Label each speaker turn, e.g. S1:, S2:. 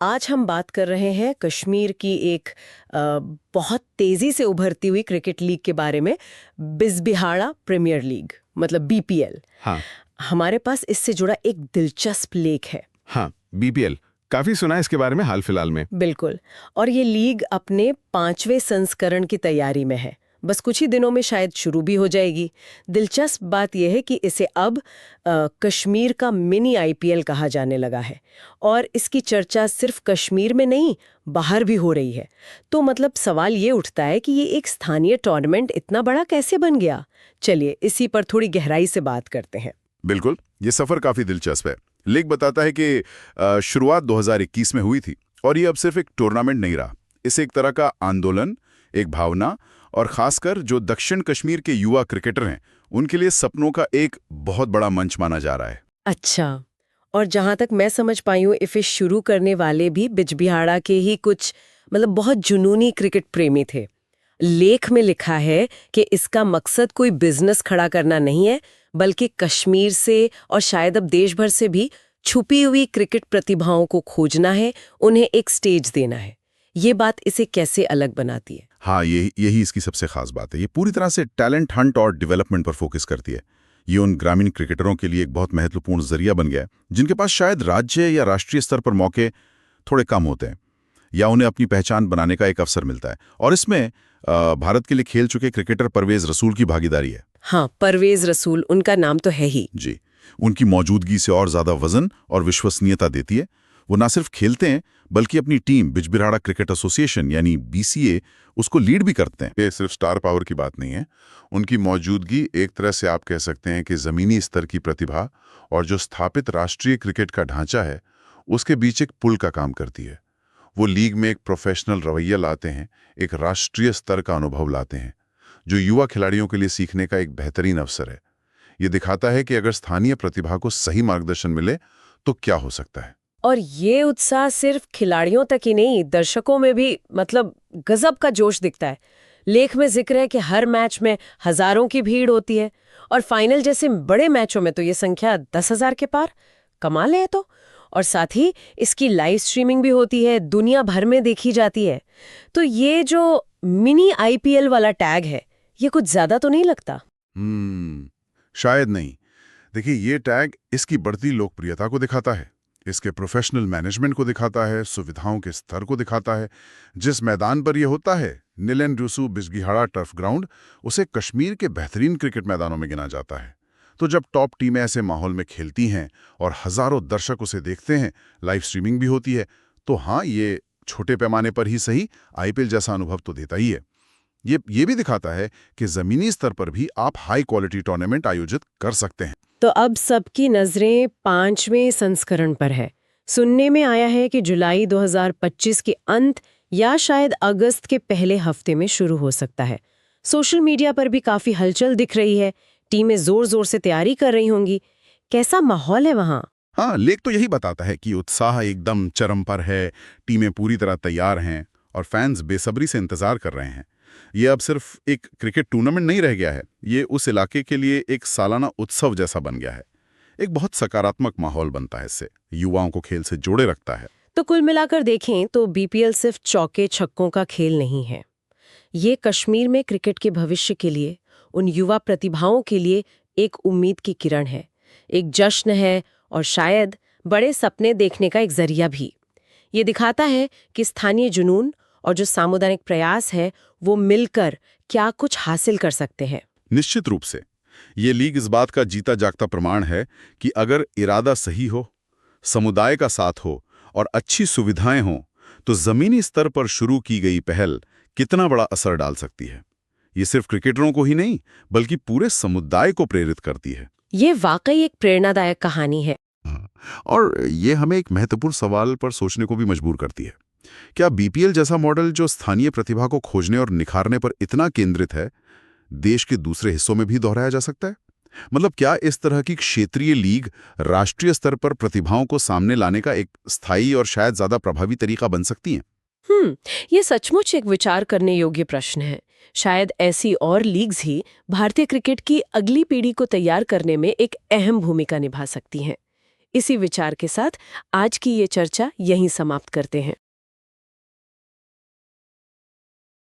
S1: आज हम बात कर रहे हैं कश्मीर की एक बहुत तेजी से उभरती हुई क्रिकेट लीग के बारे में, बिजबिहाड़ा प्रीमियर लीग मतलब बीपीएल।
S2: हाँ
S1: हमारे पास इससे जुड़ा एक दिलचस्प लेख है।
S2: हाँ, बीपीएल काफी सुना है इसके बारे में हाल फिलहाल में।
S1: बिल्कुल। और ये लीग अपने 5वें संस्करण की तैयारी में है, बस कुछ ही दिनों में शायद शुरू भी हो जाएगी। दिलचस्प बात यह है कि इसे अब कश्मीर का मिनी आईपीएल कहा जाने लगा है और इसकी चर्चा सिर्फ कश्मीर में नहीं, बाहर भी हो रही है। तो मतलब सवाल ये उठता है कि ये एक स्थानीय टूर्नामेंट इतना बड़ा कैसे बन गया। चलिए इसी पर थोड़ी गहराई से बात करते हैं।
S2: बिल्कुल, ये सफर काफी दिलचस्प है। लेख बताता है कि शुरुआत 2021 में हुई थी और ये अब सिर्फ एक टूर्नामेंट नहीं रहा। इसे एक तरह का आंदोलन, एक भावना और खासकर जो दक्षिण कश्मीर के युवा क्रिकेटर हैं उनके लिए सपनों का एक बहुत बड़ा मंच माना जा रहा है।
S1: अच्छा, और जहां तक मैं समझ पाई हूँ, इसे शुरू करने वाले भी बिजबिहाड़ा के ही कुछ मतलब बहुत जुनूनी क्रिकेट प्रेमी थे। लेख में लिखा है कि इसका मकसद कोई बिजनेस खड़ा करना नहीं है, बल्कि कश्मीर से और शायद अब देश भर से भी छुपी हुई क्रिकेट प्रतिभाओं को खोजना है, उन्हें एक स्टेज देना है। ये बात इसे कैसे अलग बनाती है?
S2: हाँ, यही इसकी सबसे खास बात है। ये पूरी तरह से टैलेंट हंट और डेवलपमेंट पर फोकस करती है। ये उन ग्रामीण क्रिकेटरों के लिए एक बहुत महत्वपूर्ण जरिया बन गया है जिनके पास शायद राज्य या राष्ट्रीय स्तर पर मौके थोड़े कम होते हैं या उन्हें अपनी पहचान बनाने का एक अवसर मिलता है। और इसमें भारत के लिए खेल चुके क्रिकेटर परवेज रसूल की भागीदारी है।
S1: हाँ, परवेज रसूल, उनका नाम तो है ही।
S2: जी, उनकी मौजूदगी से और ज्यादा वजन और विश्वसनीयता देती है। वो न सिर्फ खेलते हैं बल्कि अपनी टीम बिजबिहाड़ा क्रिकेट एसोसिएशन यानी बीसीए उसको लीड भी करते हैं। ये सिर्फ स्टार पावर की बात नहीं है। उनकी मौजूदगी एक तरह से आप कह सकते हैं कि जमीनी स्तर की प्रतिभा और जो स्थापित राष्ट्रीय क्रिकेट का ढांचा है उसके बीच एक पुल का काम करती है। वो लीग में एक प्रोफेशनल रवैया लाते हैं, एक राष्ट्रीय स्तर का अनुभव लाते हैं जो युवा खिलाड़ियों के लिए सीखने का एक बेहतरीन अवसर है। ये दिखाता है कि अगर स्थानीय प्रतिभा को सही मार्गदर्शन मिले तो क्या हो सकता है।
S1: और ये उत्साह सिर्फ खिलाड़ियों तक ही नहीं, दर्शकों में भी मतलब गजब का जोश दिखता है। लेख में जिक्र है कि हर मैच में हजारों की भीड़ होती है और फाइनल जैसे बड़े मैचों में तो ये संख्या 10,000 के पार। कमाल है तो। और साथ ही इसकी लाइव स्ट्रीमिंग भी होती है, दुनिया भर में देखी जाती है। तो ये जो मिनी आईपीएल वाला टैग है, ये कुछ ज्यादा तो नहीं लगता?
S2: शायद नहीं। देखिए, ये टैग इसकी बढ़ती लोकप्रियता को दिखाता है, इसके प्रोफेशनल मैनेजमेंट को दिखाता है, सुविधाओं के स्तर को दिखाता है। जिस मैदान पर यह होता है, नीलेन रूसू बिजबिहाड़ा टर्फ ग्राउंड, उसे कश्मीर के बेहतरीन क्रिकेट मैदानों में गिना जाता है। तो जब टॉप टीमें ऐसे माहौल में खेलती हैं और हजारों दर्शक उसे देखते हैं, लाइव स्ट्रीमिंग भी होती है, तो हाँ, ये छोटे पैमाने पर ही सही आईपीएल जैसा अनुभव तो देता ही है। ये भी दिखाता है कि जमीनी स्तर पर भी आप हाई क्वालिटी टूर्नामेंट आयोजित कर सकते हैं।
S1: तो अब सबकी नजरें 5वें संस्करण पर है। सुनने में आया है कि जुलाई 2025 के अंत या शायद अगस्त के पहले हफ्ते में शुरू हो सकता है। सोशल मीडिया पर भी काफी हलचल दिख रही है, टीमें जोर जोर से तैयारी कर रही होंगी। कैसा माहौल है वहां?
S2: हाँ, लेख तो यही बताता है कि उत्साह एकदम चरम पर है, टीमें पूरी तरह तैयार हैं और फैंस बेसब्री से इंतजार कर रहे हैं। ये अब सिर्फ एक क्रिकेट टूर्नामेंट नहीं रह गया है, ये उस इलाके के लिए एक सालाना उत्सव जैसा बन गया है। एक बहुत सकारात्मक माहौल बनता है, इससे युवाओं को खेल से जोड़े रखता है।
S1: तो कुल मिलाकर देखें तो बीपीएल सिर्फ चौके छक्कों का खेल नहीं है। ये कश्मीर में क्रिकेट के भविष्य के लिए, उन युवा प्रतिभाओं के लिए एक उम्मीद की किरण है, एक जश्न है और शायद बड़े सपने देखने का एक जरिया भी। ये दिखाता है कि स्थानीय जुनून और जो सामुदायिक प्रयास है वो मिलकर क्या कुछ हासिल कर सकते हैं।
S2: निश्चित रूप से ये लीग इस बात का जीता जागता प्रमाण है कि अगर इरादा सही हो, समुदाय का साथ हो और अच्छी सुविधाएं हों, तो जमीनी स्तर पर शुरू की गई पहल कितना बड़ा असर डाल सकती है। ये सिर्फ क्रिकेटरों को ही नहीं बल्कि पूरे समुदाय को प्रेरित करती है।
S1: ये वाकई एक प्रेरणादायक कहानी है।
S2: और ये हमें एक महत्वपूर्ण सवाल पर सोचने को भी मजबूर करती है। क्या बीपीएल जैसा मॉडल जो स्थानीय प्रतिभा को खोजने और निखारने पर इतना केंद्रित है, देश के दूसरे हिस्सों में भी दोहराया जा सकता है? मतलब क्या इस तरह की क्षेत्रीय लीग राष्ट्रीय स्तर पर प्रतिभाओं को सामने लाने का एक स्थायी और शायद ज्यादा प्रभावी तरीका बन सकती हैं?
S1: ये सचमुच एक विचार करने योग्य प्रश्न है। शायद ऐसी और लीग्स ही भारतीय क्रिकेट की अगली पीढ़ी को तैयार करने में एक अहम भूमिका निभा सकती हैं। इसी विचार के साथ आज की ये चर्चा यहीं समाप्त करते हैं।